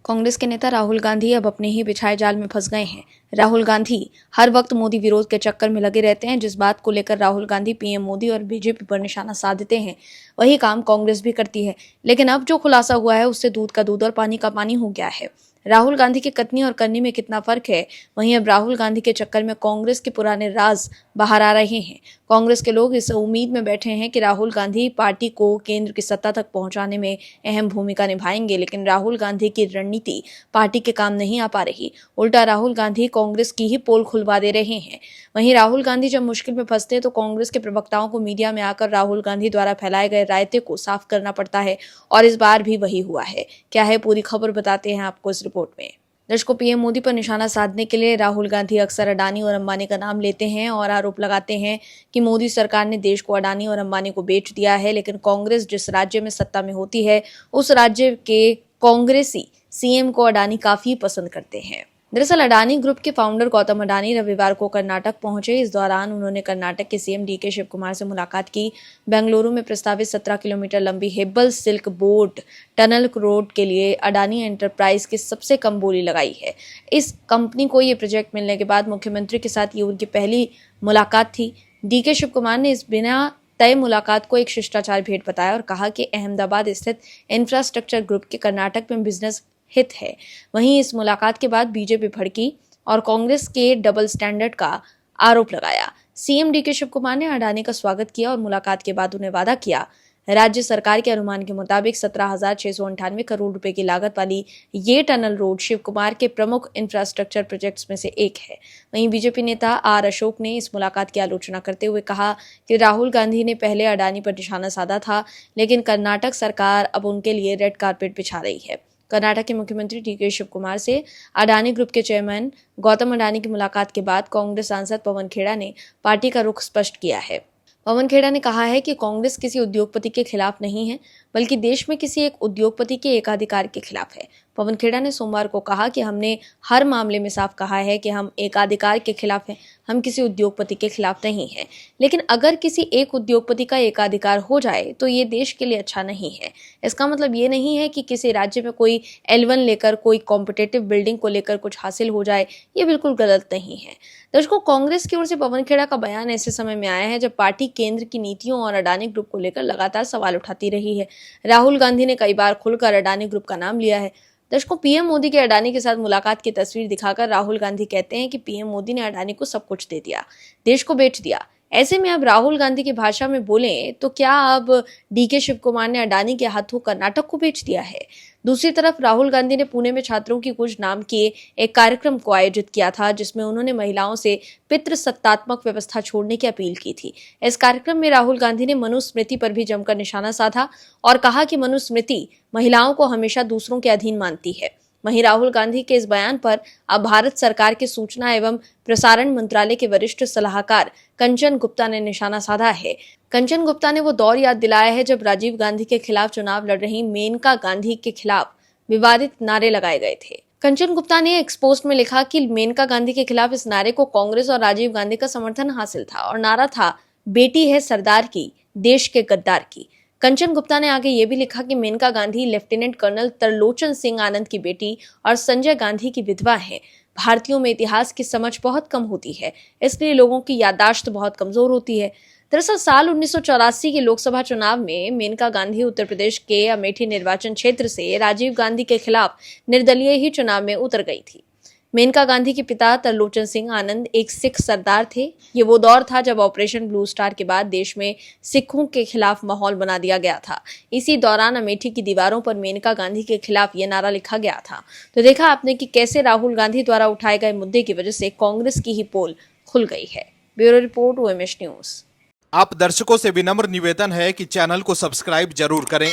कांग्रेस के नेता राहुल गांधी अब अपने ही बिछाए जाल में फंस गए हैं। राहुल गांधी हर वक्त मोदी विरोध के चक्कर में लगे रहते हैं। जिस बात को लेकर राहुल गांधी पीएम मोदी और बीजेपी पर निशाना साधते हैं, वही काम कांग्रेस भी करती है। लेकिन अब जो खुलासा हुआ है, उससे दूध का दूध और पानी का पानी हो गया है। राहुल गांधी के कथनी और करनी में कितना फर्क है, वहीं अब राहुल गांधी के चक्कर में कांग्रेस के पुराने राज बाहर आ रहे हैं। कांग्रेस के लोग इस उम्मीद में बैठे हैं कि राहुल गांधी पार्टी को केंद्र की सत्ता तक पहुंचाने में अहम भूमिका निभाएंगे, लेकिन राहुल गांधी की रणनीति पार्टी के काम नहीं आ पा रही। उल्टा राहुल गांधी कांग्रेस की ही पोल खुलवा दे रहे हैं। वहीं राहुल गांधी जब मुश्किल में फंसते हैं तो कांग्रेस के प्रवक्ताओं को मीडिया में आकर राहुल गांधी द्वारा फैलाए गए रायते को साफ करना पड़ता है, और इस बार भी वही हुआ है। क्या है पूरी खबर, बताते हैं आपको इस रिपोर्ट में। दर्शकों, पीएम मोदी पर निशाना साधने के लिए राहुल गांधी अक्सर अडानी और अंबानी का नाम लेते हैं और आरोप लगाते हैं कि मोदी सरकार ने देश को अडानी और अंबानी को बेच दिया है। लेकिन कांग्रेस जिस राज्य में सत्ता में होती है, उस राज्य के कांग्रेसी सीएम को अडानी काफी पसंद करते हैं। दरअसल अडानी ग्रुप के फाउंडर गौतम अडानी रविवार को कर्नाटक पहुंचे। इस दौरान उन्होंने कर्नाटक के सीएम डीके शिव कुमार से मुलाकात की। बेंगलुरु में प्रस्तावित 17 किलोमीटर लंबी Hebbal silk board tunnel road के लिए अडानी एंटरप्राइज की सबसे कम बोली लगाई है। इस कंपनी को ये प्रोजेक्ट मिलने के बाद मुख्यमंत्री के साथ ये उनकी पहली मुलाकात थी। डीके शिव कुमार ने इस बिना तय मुलाकात को एक शिष्टाचार भेंट बताया और कहा कि अहमदाबाद स्थित इंफ्रास्ट्रक्चर ग्रुप के कर्नाटक में बिजनेस हित है। वहीं इस मुलाकात के बाद बीजेपी भड़की और कांग्रेस के डबल स्टैंडर्ड का आरोप लगाया। सीएम डीके शिव कुमार ने अडानी का स्वागत किया और मुलाकात के बाद उन्हें वादा किया। राज्य सरकार के अनुमान के मुताबिक 17,698 करोड़ रुपए की लागत वाली ये टनल रोड शिव कुमार के प्रमुख इंफ्रास्ट्रक्चर प्रोजेक्ट्स में से एक है। वहीं बीजेपी नेता आर अशोक ने इस मुलाकात की आलोचना करते हुए कहा कि राहुल गांधी ने पहले अडानी पर निशाना साधा था, लेकिन कर्नाटक सरकार अब उनके लिए रेड कारपेट बिछा रही है। कर्नाटक के मुख्यमंत्री डीके शिव कुमार से अडानी ग्रुप के चेयरमैन गौतम अडानी की मुलाकात के बाद कांग्रेस सांसद पवन खेड़ा ने पार्टी का रुख स्पष्ट किया है। पवन खेड़ा ने कहा है कि कांग्रेस किसी उद्योगपति के खिलाफ नहीं है, बल्कि देश में किसी एक उद्योगपति के एकाधिकार के खिलाफ है। पवन खेड़ा ने सोमवार को कहा कि हमने हर मामले में साफ कहा है कि हम एकाधिकार के खिलाफ हैं, हम किसी उद्योगपति के खिलाफ नहीं हैं। लेकिन अगर किसी एक उद्योगपति का एकाधिकार हो जाए तो ये देश के लिए अच्छा नहीं है। इसका मतलब ये नहीं है कि किसी राज्य में कोई L1 लेकर, कोई कॉम्पिटेटिव बिल्डिंग को लेकर कुछ हासिल हो जाए। ये बिल्कुल गलत नहीं है। दर्शकों, कांग्रेस की ओर से पवन खेड़ा का बयान ऐसे समय में आया है जब पार्टी केंद्र की नीतियों और अडानी ग्रुप को लेकर लगातार सवाल उठाती रही है। राहुल गांधी ने कई बार खुलकर अडानी ग्रुप का नाम लिया है। दर्शकों, पीएम मोदी के अडानी के साथ मुलाकात की तस्वीर दिखाकर राहुल गांधी कहते हैं कि पीएम मोदी ने अडानी को सब कुछ दे दिया, देश को बेच दिया। ऐसे में अब राहुल गांधी की भाषा में बोलें तो क्या अब डीके शिव कुमार ने अडानी के हाथों कर्नाटक को बेच दिया है? दूसरी तरफ राहुल गांधी ने पुणे में छात्रों की कुछ नाम किए एक कार्यक्रम को आयोजित किया था, जिसमें उन्होंने महिलाओं से पितृसत्तात्मक व्यवस्था छोड़ने की अपील की थी। इस कार्यक्रम में राहुल गांधी ने मनुस्मृति पर भी जमकर निशाना साधा और कहा कि मनुस्मृति महिलाओं को हमेशा दूसरों के अधीन मानती है। वहीं राहुल गांधी के इस बयान पर अब भारत सरकार के सूचना एवं प्रसारण मंत्रालय के वरिष्ठ सलाहकार कंचन गुप्ता ने निशाना साधा है। कंचन गुप्ता ने वो दौर याद दिलाया है जब राजीव गांधी के खिलाफ चुनाव लड़ रही मेनका गांधी के खिलाफ विवादित नारे लगाए गए थे। कंचन गुप्ता ने एक पोस्ट में लिखा कि मेनका गांधी के खिलाफ इस नारे को कांग्रेस और राजीव गांधी का समर्थन हासिल था और नारा था, बेटी है सरदार की, देश के गद्दार की। कंचन गुप्ता ने आगे ये भी लिखा कि मेनका गांधी लेफ्टिनेंट कर्नल तरलोचन सिंह आनंद की बेटी और संजय गांधी की विधवा है। भारतीयों में इतिहास की समझ बहुत कम होती है, इसलिए लोगों की याददाश्त बहुत कमजोर होती है। दरअसल साल 1984 के लोकसभा चुनाव में मेनका गांधी उत्तर प्रदेश के अमेठी निर्वाचन क्षेत्र से राजीव गांधी के खिलाफ निर्दलीय ही चुनाव में उतर गई थी। मेनका गांधी के पिता तरलोचन सिंह आनंद एक सिख सरदार थे। ये वो दौर था जब ऑपरेशन ब्लू स्टार के बाद देश में सिखों के खिलाफ माहौल बना दिया गया था। इसी दौरान अमेठी की दीवारों पर मेनका गांधी के खिलाफ ये नारा लिखा गया था। तो देखा आपने कि कैसे राहुल गांधी द्वारा उठाए गए मुद्दे की वजह से कांग्रेस की ही पोल खुल गई है। Bureau report, OMS news. आप दर्शकों से विनम्र निवेदन है कि चैनल को सब्सक्राइब जरूर करें